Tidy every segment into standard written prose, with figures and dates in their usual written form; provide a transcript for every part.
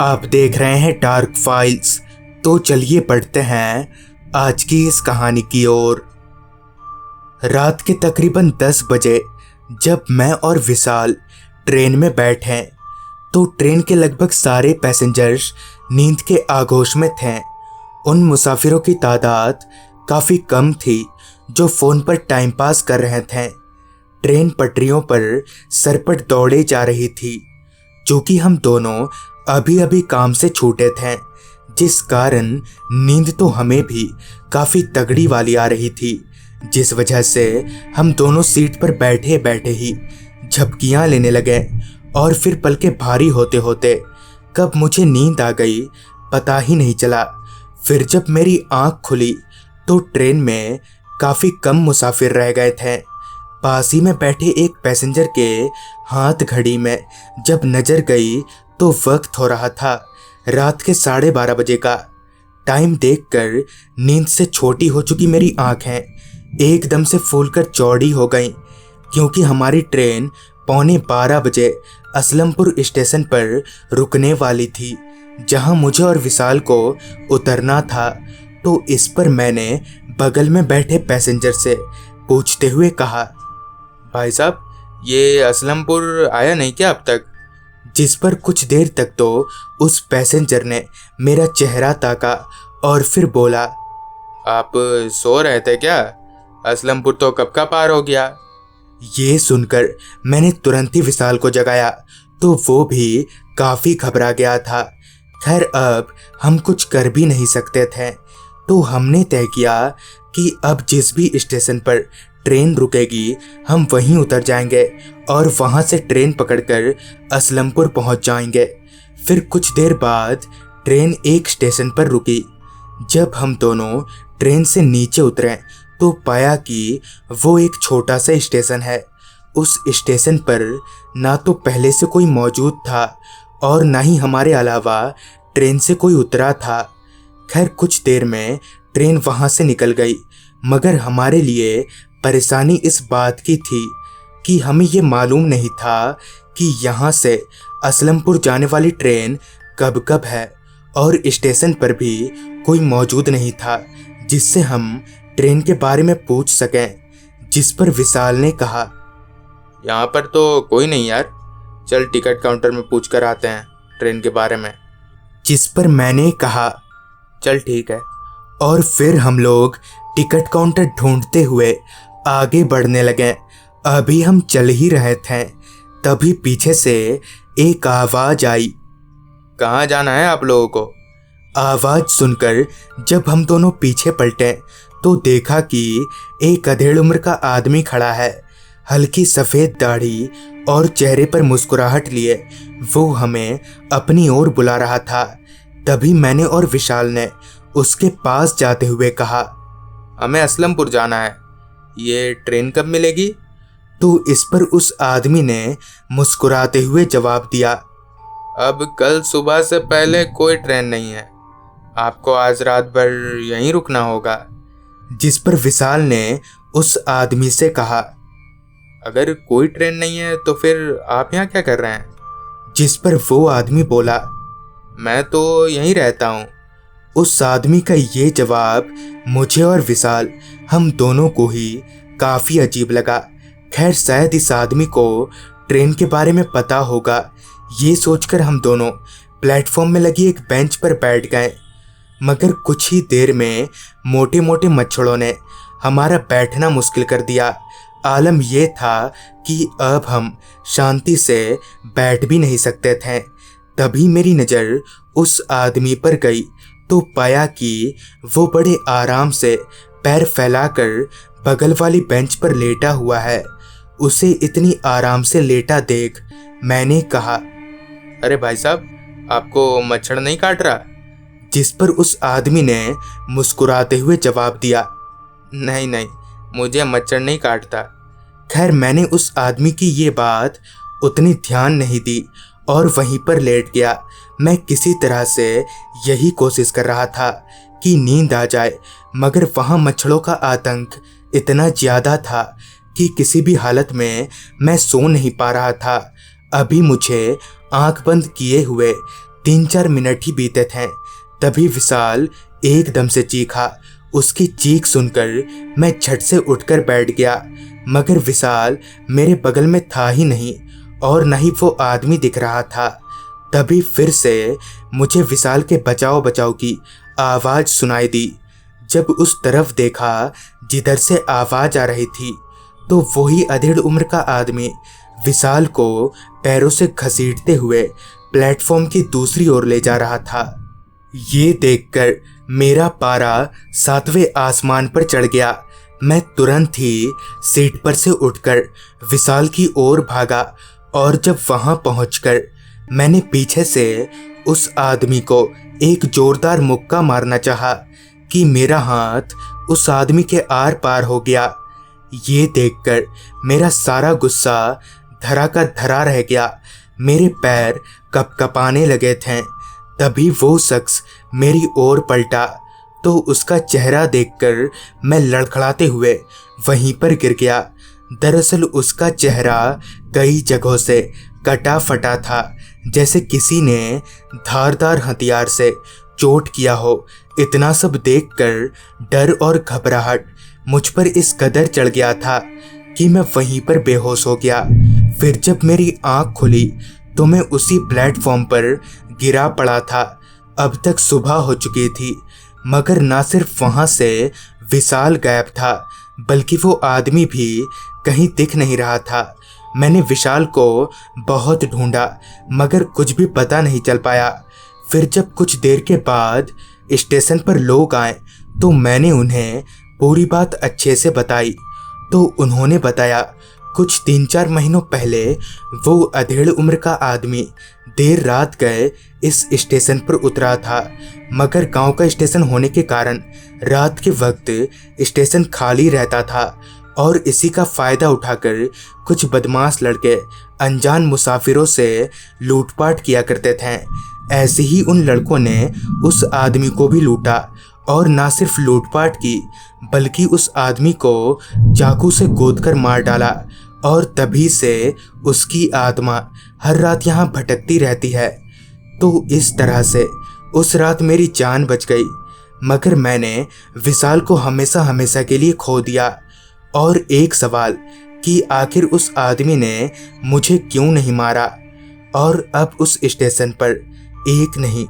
आप देख रहे हैं डार्क फाइल्स। तो चलिए पढ़ते हैं आज की इस कहानी की ओर। रात के तकरीबन 10 बजे जब मैं और विशाल ट्रेन में बैठे तो ट्रेन के लगभग सारे पैसेंजर्स नींद के आगोश में थे। उन मुसाफिरों की तादाद काफ़ी कम थी जो फ़ोन पर टाइम पास कर रहे थे। ट्रेन पटरियों पर सरपट दौड़े जा रही थी। चूँकि हम दोनों अभी अभी काम से छूटे थे, जिस कारण नींद तो हमें भी काफ़ी तगड़ी वाली आ रही थी, जिस वजह से हम दोनों सीट पर बैठे बैठे ही झपकियाँ लेने लगे और फिर पलकें भारी होते होते कब मुझे नींद आ गई पता ही नहीं चला। फिर जब मेरी आँख खुली तो ट्रेन में काफ़ी कम मुसाफिर रह गए थे। पास ही में बैठे एक पैसेंजर के हाथ घड़ी में जब नज़र गई तो वक्त हो रहा था रात के 12:30 बजे का। टाइम देखकर नींद से छोटी हो चुकी मेरी आंखें एकदम से फूलकर चौड़ी हो गईं, क्योंकि हमारी ट्रेन 11:45 बजे असलमपुर स्टेशन पर रुकने वाली थी, जहां मुझे और विशाल को उतरना था। तो इस पर मैंने बगल में बैठे पैसेंजर से पूछते हुए कहा, भाई साहब, ये असलमपुर आया नहीं क्या अब तक? जिस पर कुछ देर तक तो उस पैसेंजर ने मेरा चेहरा ताका और फिर बोला, आप सो रहे थे क्या? असलमपुर तो कब का पार हो गया। ये सुनकर मैंने तुरंत ही विशाल को जगाया तो वो भी काफ़ी घबरा गया था। खैर अब हम कुछ कर भी नहीं सकते थे, तो हमने तय किया कि अब जिस भी स्टेशन पर ट्रेन रुकेगी हम वहीं उतर जाएंगे और वहां से ट्रेन पकड़कर असलमपुर पहुंच जाएंगे। फिर कुछ देर बाद ट्रेन एक स्टेशन पर रुकी। जब हम दोनों ट्रेन से नीचे उतरे तो पाया कि वो एक छोटा सा स्टेशन है। उस स्टेशन पर ना तो पहले से कोई मौजूद था और ना ही हमारे अलावा ट्रेन से कोई उतरा था। खैर कुछ देर में ट्रेन वहां से निकल गई, मगर हमारे लिए परेशानी इस बात की थी कि हमें ये मालूम नहीं था कि यहाँ से असलमपुर जाने वाली ट्रेन कब कब है, और स्टेशन पर भी कोई मौजूद नहीं था जिससे हम ट्रेन के बारे में पूछ सकें। जिस पर विशाल ने कहा, यहाँ पर तो कोई नहीं यार, चल टिकट काउंटर में पूछ कर आते हैं ट्रेन के बारे में। जिस पर मैंने कहा, चल ठीक है। और फिर हम लोग टिकट काउंटर ढूंढते हुए आगे बढ़ने लगे। अभी हम चल ही रहे थे तभी पीछे से एक आवाज़ आई, कहाँ जाना है आप लोगों को? आवाज़ सुनकर जब हम दोनों पीछे पलटे तो देखा कि एक अधेड़ उम्र का आदमी खड़ा है। हल्की सफ़ेद दाढ़ी और चेहरे पर मुस्कुराहट लिए वो हमें अपनी ओर बुला रहा था। तभी मैंने और विशाल ने उसके पास जाते हुए कहा, हमें असलमपुर जाना है, ये ट्रेन कब मिलेगी? तो इस पर उस आदमी ने मुस्कुराते हुए जवाब दिया, अब कल सुबह से पहले कोई ट्रेन नहीं है, आपको आज रात भर यहीं रुकना होगा। जिस पर विशाल ने उस आदमी से कहा, अगर कोई ट्रेन नहीं है तो फिर आप यहाँ क्या कर रहे हैं? जिस पर वो आदमी बोला, मैं तो यहीं रहता हूँ। उस आदमी का ये जवाब मुझे और विशाल हम दोनों को ही काफ़ी अजीब लगा। खैर शायद इस आदमी को ट्रेन के बारे में पता होगा, ये सोचकर हम दोनों प्लेटफॉर्म में लगी एक बेंच पर बैठ गए। मगर कुछ ही देर में मोटे मोटे मच्छरों ने हमारा बैठना मुश्किल कर दिया। आलम ये था कि अब हम शांति से बैठ भी नहीं सकते थे। तभी मेरी नज़र उस आदमी पर गई तो पाया कि वो बड़े आराम से पैर फैलाकर बगल वाली बेंच पर लेटा हुआ है। उसे इतनी आराम से लेटा देख मैंने कहा, अरे भाई साहब, आपको मच्छर नहीं काट रहा? जिस पर उस आदमी ने मुस्कुराते हुए जवाब दिया, नहीं नहीं, मुझे मच्छर नहीं काटता। खैर मैंने उस आदमी की ये बात उतनी ध्यान नहीं दी और वहीं पर लेट गया। मैं किसी तरह से यही कोशिश कर रहा था कि नींद आ जाए, मगर वहाँ मच्छरों का आतंक इतना ज़्यादा था कि किसी भी हालत में मैं सो नहीं पा रहा था। अभी मुझे आंख बंद किए हुए 3-4 मिनट ही बीते थे, तभी विशाल एकदम से चीखा। उसकी चीख सुनकर मैं झट से उठकर बैठ गया, मगर विशाल मेरे बगल में था ही नहीं और न ही वो आदमी दिख रहा था। तभी फिर से मुझे विशाल के बचाओ बचाओ की आवाज़ सुनाई दी। जब उस तरफ देखा जिधर से आवाज़ आ रही थी, तो वही अधेड़ उम्र का आदमी विशाल को पैरों से घसीटते हुए प्लेटफॉर्म की दूसरी ओर ले जा रहा था। ये देखकर मेरा पारा 7वें आसमान पर चढ़ गया। मैं तुरंत ही सीट पर से उठकर विशाल की ओर भागा और जब वहां पहुंचकर मैंने पीछे से उस आदमी को एक जोरदार मुक्का मारना चाहा कि मेरा हाथ उस आदमी के आर पार हो गया। ये देखकर मेरा सारा गुस्सा धरा का धरा रह गया। मेरे पैर कपकपाने लगे थे। तभी वो शख्स मेरी ओर पलटा तो उसका चेहरा देखकर मैं लड़खड़ाते हुए वहीं पर गिर गया। दरअसल उसका चेहरा कई जगहों से कटा फटा था, जैसे किसी ने धारदार हथियार से चोट किया हो। इतना सब देखकर डर और घबराहट मुझ पर इस कदर चढ़ गया था कि मैं वहीं पर बेहोश हो गया। फिर जब मेरी आंख खुली तो मैं उसी प्लेटफॉर्म पर गिरा पड़ा था। अब तक सुबह हो चुकी थी, मगर ना सिर्फ वहां से विशाल गायब था, बल्कि वो आदमी भी कहीं दिख नहीं रहा था। मैंने विशाल को बहुत ढूंढा, मगर कुछ भी पता नहीं चल पाया। फिर जब कुछ देर के बाद स्टेशन पर लोग आए तो मैंने उन्हें पूरी बात अच्छे से बताई। तो उन्होंने बताया कुछ 3-4 महीनों पहले वो अधेड़ उम्र का आदमी देर रात गए इस स्टेशन पर उतरा था, मगर गांव का स्टेशन होने के कारण रात के वक्त स्टेशन खाली रहता था और इसी का फ़ायदा उठाकर कुछ बदमाश लड़के अनजान मुसाफिरों से लूटपाट किया करते थे। ऐसे ही उन लड़कों ने उस आदमी को भी लूटा और ना सिर्फ लूटपाट की, बल्कि उस आदमी को चाकू से गोदकर मार डाला। और तभी से उसकी आत्मा हर रात यहाँ भटकती रहती है। तो इस तरह से उस रात मेरी जान बच गई, मगर मैंने विशाल को हमेशा हमेशा के लिए खो दिया। और एक सवाल कि आखिर उस आदमी ने मुझे क्यों नहीं मारा। और अब उस स्टेशन पर एक नहीं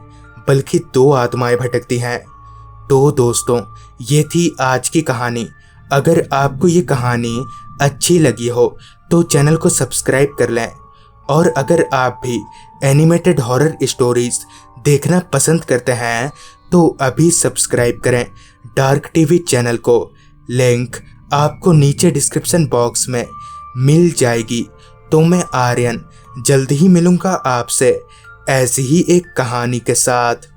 बल्कि 2 आत्माएं भटकती हैं। तो दोस्तों, ये थी आज की कहानी। अगर आपको ये कहानी अच्छी लगी हो तो चैनल को सब्सक्राइब कर लें। और अगर आप भी एनिमेटेड हॉरर स्टोरीज देखना पसंद करते हैं तो अभी सब्सक्राइब करें डार्क टीवी चैनल को। लिंक आपको नीचे डिस्क्रिप्शन बॉक्स में मिल जाएगी। तो मैं आर्यन जल्द ही मिलूंगा आपसे ऐसी ही एक कहानी के साथ।